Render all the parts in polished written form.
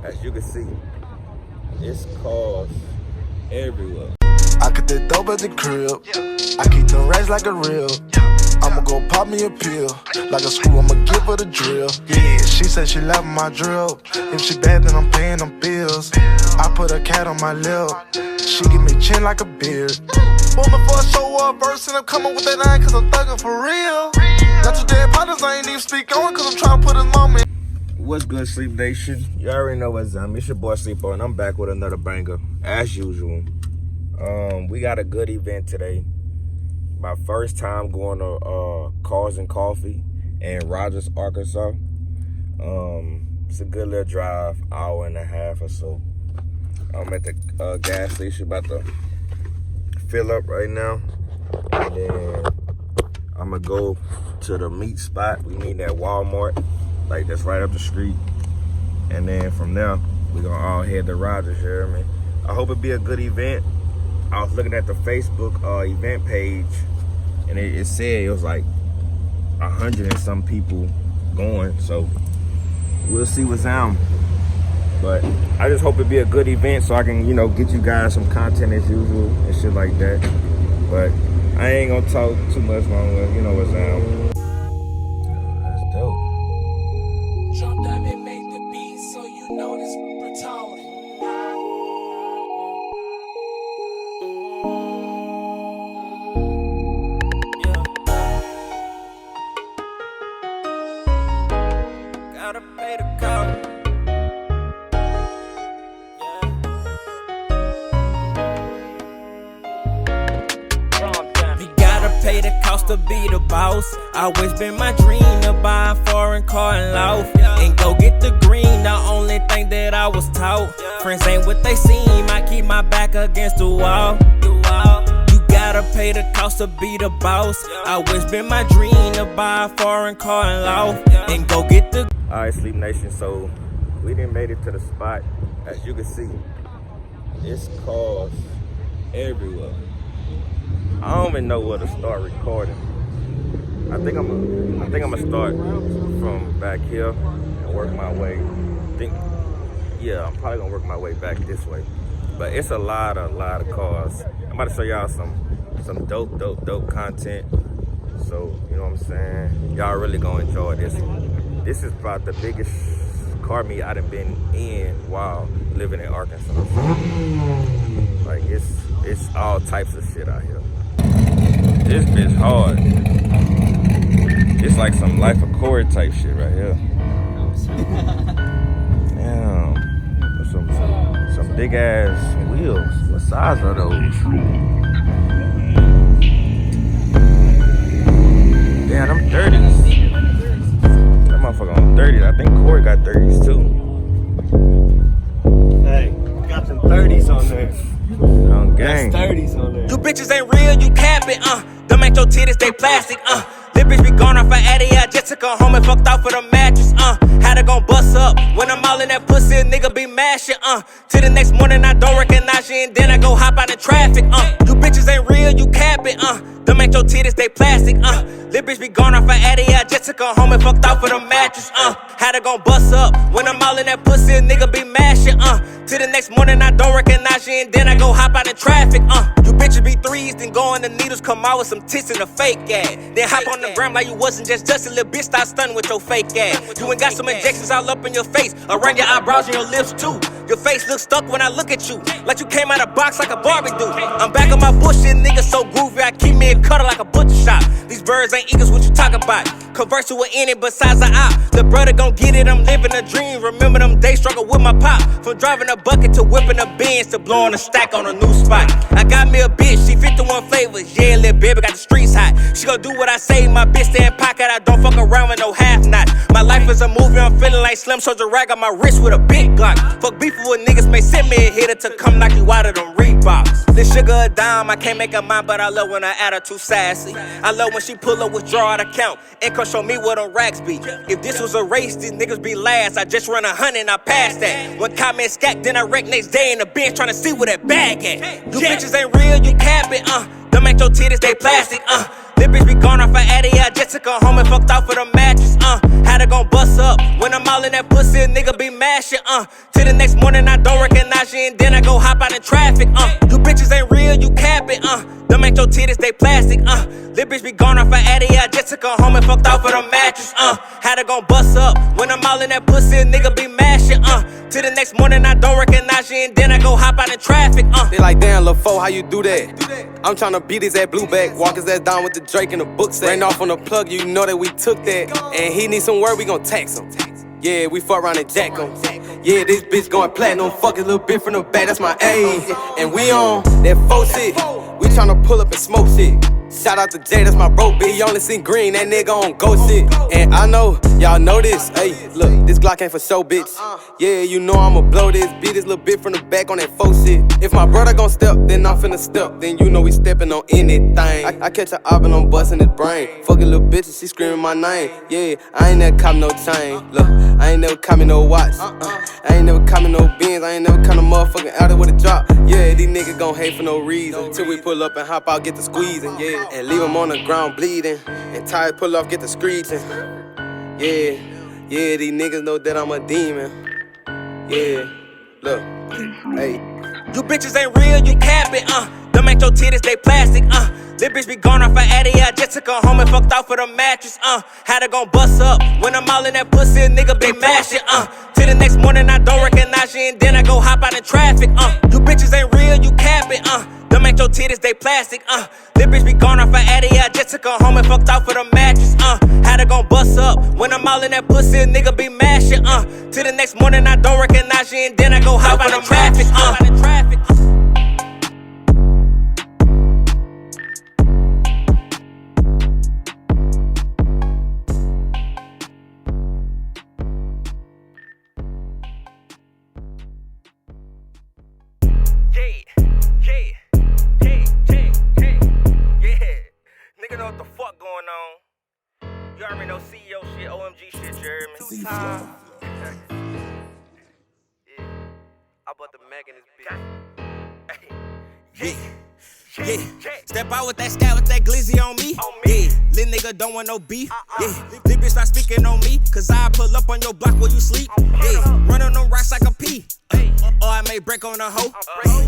As you can see, it's cars everywhere. I cut that dope at the crib. I keep them racks like a real. I'ma go pop me a pill. Like a screw, I'ma give her the drill. Yeah, she said she loving my drill. If she bad, then I'm paying them bills. I put a cat on my lip. She give me chin like a beard. Woman for a show up verse, and I'm coming with that line cause I'm thugging for real. Got two dead partners, I ain't even speak on cause I'm trying to put his mom in. What's good, Sleep Nation? You already know what's up. It's your boy Sleepo, and I'm back with another banger, as usual. We got a good event today. My first time going to Cars and Coffee in Rogers, Arkansas. It's a good little drive, hour and a half or so. I'm at the gas station about to fill up right now. And then I'm gonna go to the meat spot. We need that Walmart, like that's right up the street. And then from there, we're gonna all head to Rogers, you hear me? I hope it be a good event. I was looking at the Facebook event page, and it said it was like 100 and some people going, so we'll see what's down. But I just hope it be a good event so I can, you know, get you guys some content as usual and shit like that. But I ain't gonna talk too much longer, you know what's down. That's dope. Jump down and make the beat so you know this brutality. Gotta pay the cost. You gotta pay the cost to be the boss. Always been my dream to buy a foreign car and loaf and go get the green. The only thing that I was taught. Friends ain't what they seem. I keep my back against the wall. You gotta pay the cost to be the boss. Always been my dream to buy a foreign car and loaf and go get the. All right, Sleep Nation, so we done made it to the spot. As you can see, it's cars everywhere. I don't even know where to start recording. I think I'm gonna start from back here and work my way. I'm probably gonna work my way back this way. But it's a lot of cars. I'm about to show y'all some dope content. So, you know what I'm saying? Y'all really gonna enjoy this one. This is about the biggest car meet I done been in while living in Arkansas. Like, it's all types of shit out here. This bitch hard. It's like some Life Accord type shit right here. Damn. Some big ass wheels. What size are those? Damn, them 30s. That motherfucker on 30s. I think Corey got 30s too. Hey, got them 30s on there. On gang. That's 30s on there. You bitches ain't real, you capping, Them ain't your titties, they plastic, This bitch be gone off her addy, I just took her home and fucked off for the mattress, Had her gon' bust up. When I'm all in that pussy, a nigga be mashing, Till the next morning, I don't recognize you, and then I go hop out in traffic, You bitches ain't real, you capping, Them ain't your titties, they plastic, This bitch be gone off her addy, I just took her home and fucked off for the mattress, Had her gon' bust up. When I'm all in that pussy, a nigga be mashing, Till the next morning, I don't recognize you, and then I go hop out in traffic, You bitches be threes, then go on the needles, come out with some tits and a fake ass. Then hop on the gram like you wasn't just dusty, little bitch, start stunning with your fake ass. You ain't got some injections all up in your face, around your eyebrows and your lips too. Your face looks stuck when I look at you, like you came out of box like a Barbie do. I'm back on my bullshit, nigga so groovy, I keep me a cutter like a butcher shop. These birds ain't eagles, what you talk about? Converse with any besides the op. The brother gon' get it, I'm living a dream. Remember them days struggle with my pop. From driving a bucket to whipping a Benz to blowing a stack on a new spot. I got me a bitch, she 51 flavors. Yeah, little baby got the streets hot. She gon' do what I say, my bitch stay in pocket. I don't fuck around with no half knot. My life is a movie, I'm feeling like Slim Soldier Rag on my wrist with a big Glock. Fuck beef with niggas, may send me a hitter to come knock you out of them Reeboks. This sugar a dime, I can't make her mine, but I love when I add her too sassy. I love when she pull up, withdraw out account, and come show me where them racks be. If this was a race, these niggas be last. I just run 100 and I passed that. One comment scat, then I wreck next day in the bench trying to see where that bag at. You bitches ain't real, you capping, Them ain't your titties, they plastic, Lil' bitch be gone off her addy, I just took her home and fucked off with a mattress, Had her gon' bust up. When I'm all in that pussy, a nigga be mashing, Till the next morning, I don't recognize you, and then I go hop out in traffic, You bitches ain't real, you capping, Them ain't your titties, they plastic, Lil' bitch be gone off her addy, I just took her home and fucked off with a mattress, Had her gon' bust up. When I'm all in that pussy, a nigga be mashing, Till the next morning, I don't recognize you, and then I go hop out in traffic, They like, damn, Lil' Fo, how you do that? I'm tryna beat his ass blue back, walk his ass down with the Drake and the book set. Ran off on the plug, you know that we took that. And he need some word, we gon' tax him. Yeah, we fuck around and jack him. Yeah, this bitch going platinum, fuck a little bit from the back, that's my aim. And we on that faux shit, we tryna pull up and smoke shit. Shout out to Jay, that's my bro, bitch. You only seen green, that nigga on ghost shit. And I know, y'all know this. Hey, look, this Glock ain't for show, bitch. Yeah, you know I'ma blow this. Beat this little bit from the back on that faux shit. If my brother gon' step, then I'm finna step. Then you know we steppin' on anything. I catch a op and I'm bustin' his brain. Fucking little bitch and she screamin' my name. Yeah, I ain't never cop no chain. Look, I ain't never cop me no watch. I ain't never cop me no Benz. I ain't never cop no motherfucking Audi with a drop. Yeah, these niggas gon' hate for no reason. Till we pull up and hop out, get the squeezing. Yeah. And leave him on the ground bleeding. And tires pull off, get the screeching. Yeah, yeah, these niggas know that I'm a demon. Yeah, look, hey. You bitches ain't real, you capping, Them ain't your titties, they plastic, Lil' bitch be gone off her addy, I just took her home and fucked off with a mattress, Had her gon' bust up. When I'm all in that pussy, a nigga be mashing, Till the next morning, I don't recognize you, and then I go hop out in traffic, You bitches ain't real, you capping, Them ain't your titties, they plastic, Lil' bitch be gone off her addy, I just took her home and fucked off with a mattress, Had her gon' bust up. When I'm all in that pussy, a nigga be mashing, Till the next morning, I don't recognize you, and then I go hop out in traffic, Nigga know what the fuck going on. You already know CEO shit, OMG shit, you heard me? Yeah, I bought the Mac in this bitch. Yeah, step out with that stat with that glizzy on me. Yeah, little nigga don't want no beef. Yeah, little bitch start speaking on me, cause I pull up on your block where you sleep. Yeah, run on them rocks like a pea. Or I may break on a hoe.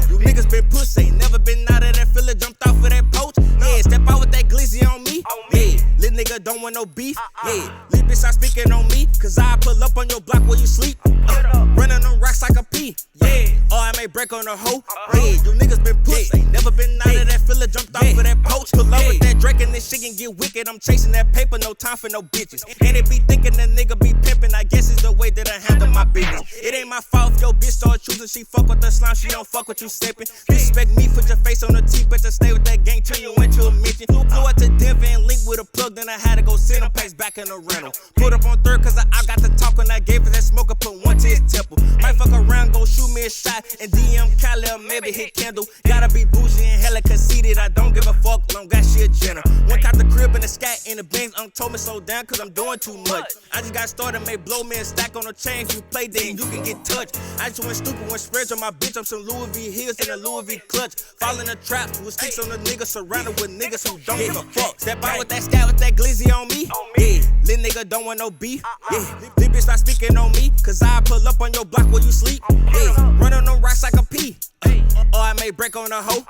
You niggas been pussy, ain't never been out of that filler, jumped off of that poach. Yeah, step out with that glizzy on me. Yeah, little nigga don't want no beef. Yeah, little bitch start speaking on me, cause I pull up on your block where you sleep. Run on them rocks like a pea. Yeah, or I may break on a hoe. Yeah, you niggas been pussy, ain't never been out of that filler, jumped off of that poach. Pull up with that Drake and this shit can get wicked. I'm chasing that paper, no time for no bitches. And it be thinking the nigga be pimping, I guess it's the way that I handle my business. It ain't my fault if your bitch start choosing, she fuck with the slime, she don't fuck with you sipping. Disrespect me, put your face on the T, but to stay with that gang, turn you into a mission. Flew out to Denver and linked with a plug, then I had to go send them packs back in the rental. Put up on third, cause I got to talk when I gave her that smoker, put one to his temple. Might fuck around, go shoot me a shot, and DM Cali or maybe hit Kendall. Gotta be bougie and hella conceited, I don't give a fuck, long got shit Jenner. One caught the crib and the scat in the Benz, told me slow down cause I'm doing too much. I just got started, may blow me a stack on the chain. If you play then you can get touched. I just went stupid, went spreads on my bitch, I'm some Louis V heels and a Louis V clutch. Fall in the traps with sticks on the niggas, surrounded with niggas who don't give a fuck. Step out with that scat with that glizzy on me. Yeah, little nigga don't want no beef. Yeah, little bitch start speaking on me, cause I pull up on your block where you sleep. Yeah, run on them rocks like a pea. Or I may break on a hoe.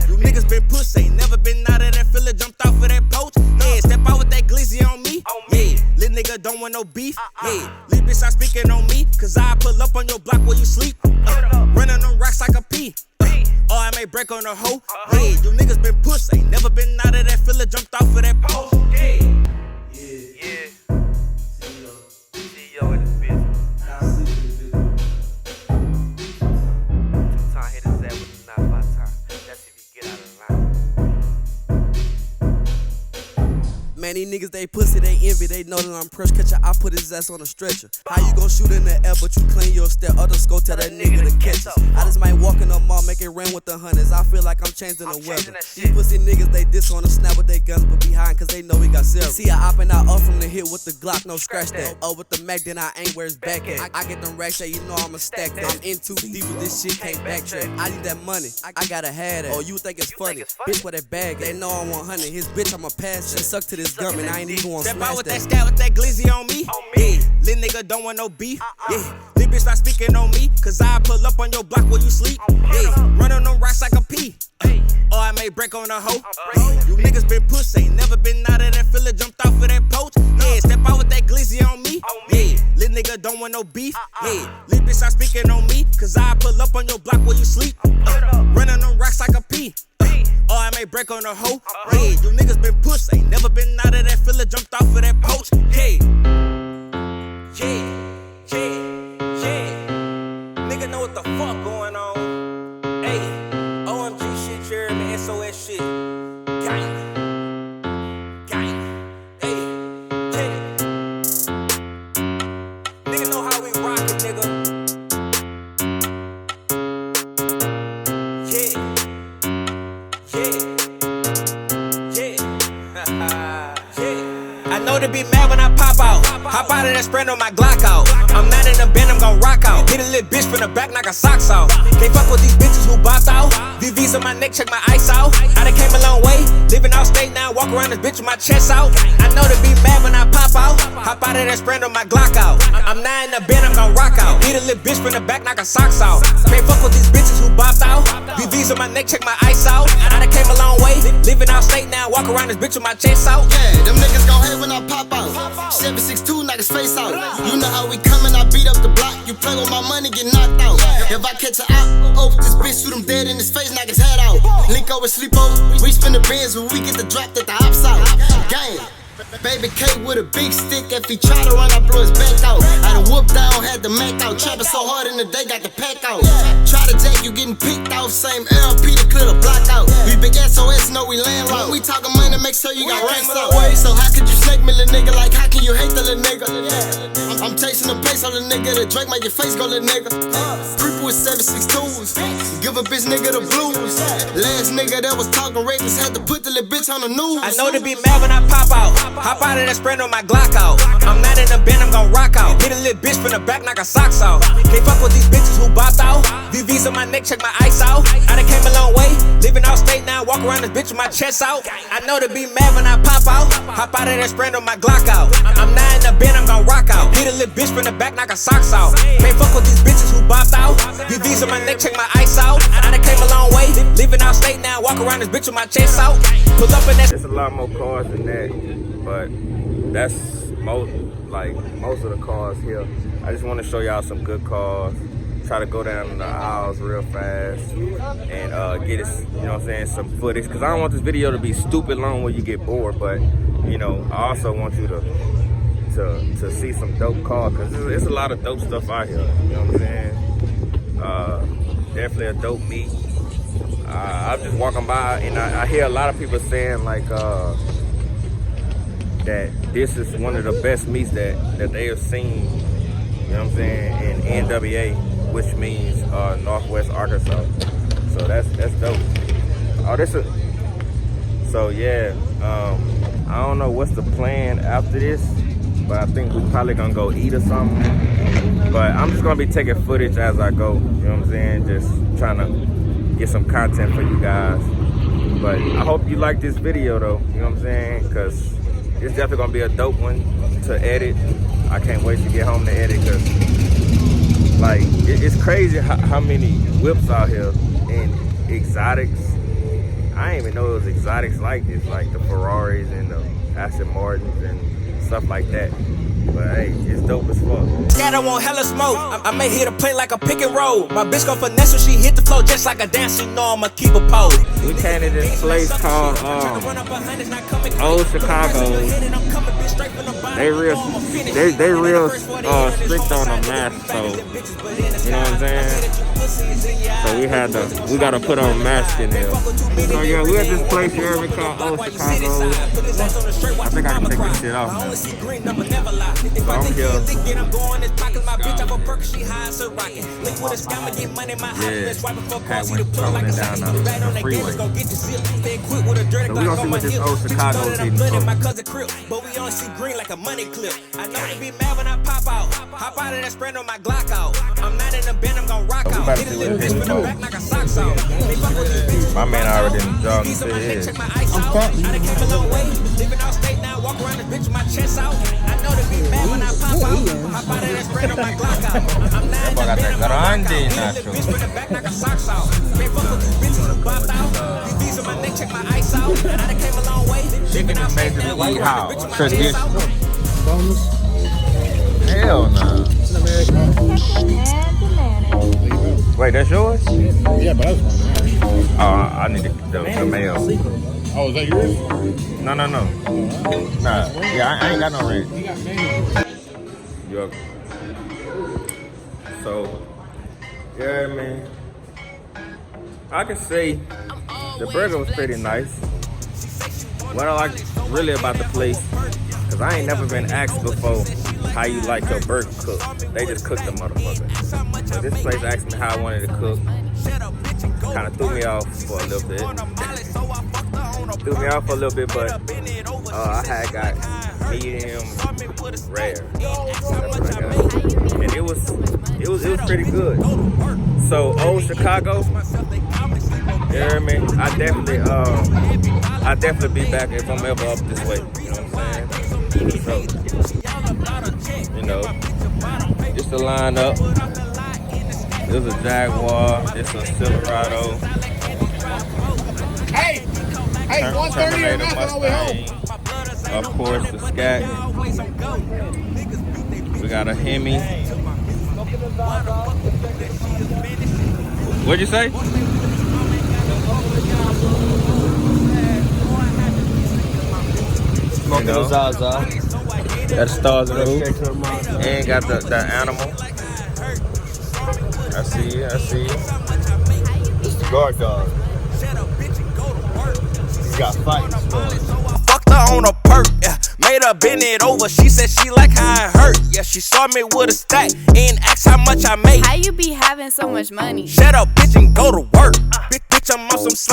You niggas been pussy, ain't never been out of that filler, jumped off of that poach. Yeah, step out with that glizzy on me. Yeah, little nigga don't want no beef. Yeah, little bitch start speaking on me, cause I pull up on your block where you sleep. Run on them rocks like a pea. Or I may break on a hoe. Yeah, you niggas been pussy, ain't never been out of that filler, jumped off of that poach. Yeah. CEO in this bitch. Two-time hit his ass with the 9-5 time. That's if you get out of line. Man, these niggas, they pussy, they envy, they know that I'm pressure. Catch I put his ass on a stretcher. How you gon' shoot in the air, but you clean your step? Others go tell that nigga to catch us. I just might walk in the mall, make it rain with the hunters. I feel like I'm changing the weather. These pussy niggas, they diss on the snap with their guns, but behind, cause they know we got silver. See, I oppin' out up from the hit with the Glock, no scratch that. Oh, with the Mac, then I ain't where it's back at. I get them racks, you know I'ma stack that. I'm in too deep with this shit, can't backtrack. I need that money, I gotta have that. Oh, you think it's funny? Bitch, where that bag? They know I'm 100. His bitch, I'ma pass. She suck to this gun, and I ain't even wanna Step smash out with that. that stab with that glizzy on me. Yeah, little nigga don't want no beef. Yeah, little bitch not speaking on me, cause I pull up on your block where you sleep. Yeah, run on them rocks like a pea. Or I may break on a hoe. Yeah, you niggas been pushed, ain't never been out of that filler, jumped off of that poach. Yeah, step out with that glizzy on me. Yeah, little nigga don't want no beef. Yeah, little bitch not speaking on me, cause I pull up on your block where you sleep. Run on them rocks like a pea. Or I may break on a hoe. Yeah, you niggas been pushed, ain't never been out of that filler, jumped off of that poach. Yeah, yeah, yeah, yeah. Nigga know what the fuck going on. Hey, OMG shit, Jeremy, SOS shit. Gang, gang, hey, yeah. Nigga know how we rockin', nigga. I know to be mad when I pop out. Hop out of that sprint on my Glock out. I'm not in the bend, I'm gon' rock out. Hit a little bitch from the back, knock her socks off. Can't fuck with these bitches who bopped out. VVs on my neck, check my ice out. I done came a long way, living out state now. Walk around this bitch with my chest out. I know to be mad when I pop out. Hop out of that sprint on my Glock out. I'm not in the bend, I'm gon' rock out. Hit a little bitch from the back, knock her socks off. Can't fuck with these bitches who bopped out. VVs on my neck, check my ice out. I done came a long way, living out state now. Walk around this bitch with my chest out. Yeah, them niggas gon' hate when I pop out. 762, knock his face out. You know how we comin', I beat up the block. You play with my money, get knocked out. If I catch her out, oh, this bitch shoot him dead in his face, knock his head out. Link over, sleep over. We spin the bins when we get the drop that the ops out. Gang. Baby K with a big stick, if he try to run, I blow his back out. I done whooped down, had the Mac out. Trapping so hard in the day, got the pack out. Try to jack, you getting picked off. Same LP to clear the block out. We big SOS, know we land low. We talking money, make sure you got racks out. So how could you snake me, little nigga? Like, how can you hate the little nigga? I'm chasing the pace on the nigga. The Drake make your face go, little nigga. Creeper with 762s. Give a bitch nigga the blues. Last nigga that was talking reckless had to put the little bitch on the news. I know to be mad when I pop out. Hop out of that sprint on my Glock out. I'm not in the bend, I'm gon' rock out. Hit a little bitch from the back, knock her socks off. Can't fuck with these bitches who bopped out. VVs on my neck, check my ice out. I done came a long way, living out state now. Walk around this bitch with my chest out. I know to be mad when I pop out. Hop out of that sprint on my Glock out. I'm not in the bend, I'm gon' rock out. Hit a little bitch from the back, knock her socks off. Can't fuck with these bitches who bopped out. VVs on my neck, check my ice out. I done came a long way, living out state now. Walk around this bitch with my chest out. Pull up in that. There's a lot more cars than that, but that's most of the cars here. I just want to show y'all some good cars. Try to go down the aisles real fast and get us, you know what I'm saying, some footage. Cause I don't want this video to be stupid long where you get bored, but you know, I also want you to see some dope cars, cause there's a lot of dope stuff out here. You know what I'm saying? Definitely a dope meet. I'm just walking by and I hear a lot of people saying like that this is one of the best meets that they have seen, you know what I'm saying, in NWA, which means Northwest Arkansas. So that's dope. So yeah, I don't know what's the plan after this, but I think we probably gonna go eat or something. But I'm just gonna be taking footage as I go, you know what I'm saying, just trying to get some content for you guys. But I hope you like this video though, you know what I'm saying, because it's definitely gonna be a dope one to edit. I can't wait to get home to edit, because like it's crazy how many whips out here and exotics. I didn't even know it was exotics like this, like the Ferraris and the Aston Martins and stuff like that. But hey, it's dope as fuck. Scatter want hella smoke. I may hit a play like a pick and roll. My bitch gon' finesse when she hit the floor just like a dance. You know I'ma keep a pose. We came to this place called Old Chicago. They real strict on the mask, so you know what I'm saying. So we gotta put on mask in there. So yeah, we at this place here called Old Chicago. I think I can take this shit off now. So I'm here. Yeah, had went rolling down the freeway. So we gonna see what this Old Chicago is eating for. But we only see green like a money clip. I know they be mad when I pop out. Hop out of that spread on my Glock out. I'm not in the band, I'm gon' rock out. Hit it little bitch from the back, knock a socks out. My man already in the job and said his. I done came a long way. Living out state now, walk around this bitch with my chest out. I know they be mad when I pop out. Hop out of that spread on my Glock out. I'm not in the band, I'm gon' rock out. Hit it little bitch from the back, knock a socks out. Can't fuck with these bitches who bopped out. These bees on my neck, check my ice out. I done came a long way. Chicken is made to the White House. Tradition. Hell no. Wait, that's yours? Yeah, but that's Oh, I need the mail. Oh, is that yours? No. Nah, yeah, I ain't got no rent. Yup. So, yeah, man. I can say the burger was pretty nice. What I like really about the place, because I ain't never been asked before how you like your burger cooked. They just cooked the motherfucker. So this place asked me how I wanted to cook. Kind of threw me off for a little bit. But I had got medium rare. And it was pretty good. So Old Chicago, you hear me? I definitely be back if I'm ever up this way. You know what I'm saying? So, you know, just to line up. There's a Jaguar, it's a Silverado. Hey, 130 or nothing on the way home. Of course, the Scat. We got a Hemi. What'd you say? Smoking the Zaza. Got the stars in the hoop. And got the animal. I see you. It's the guard dog. He's got fighting stories. Fucked her on a perk, yeah. Made her bend it over. She said she like how it hurt. Yeah, she saw me with a stack and asked how much I made. How you be having so much money? Shut up, bitch, and go to work. Bitch, I'm on some slime.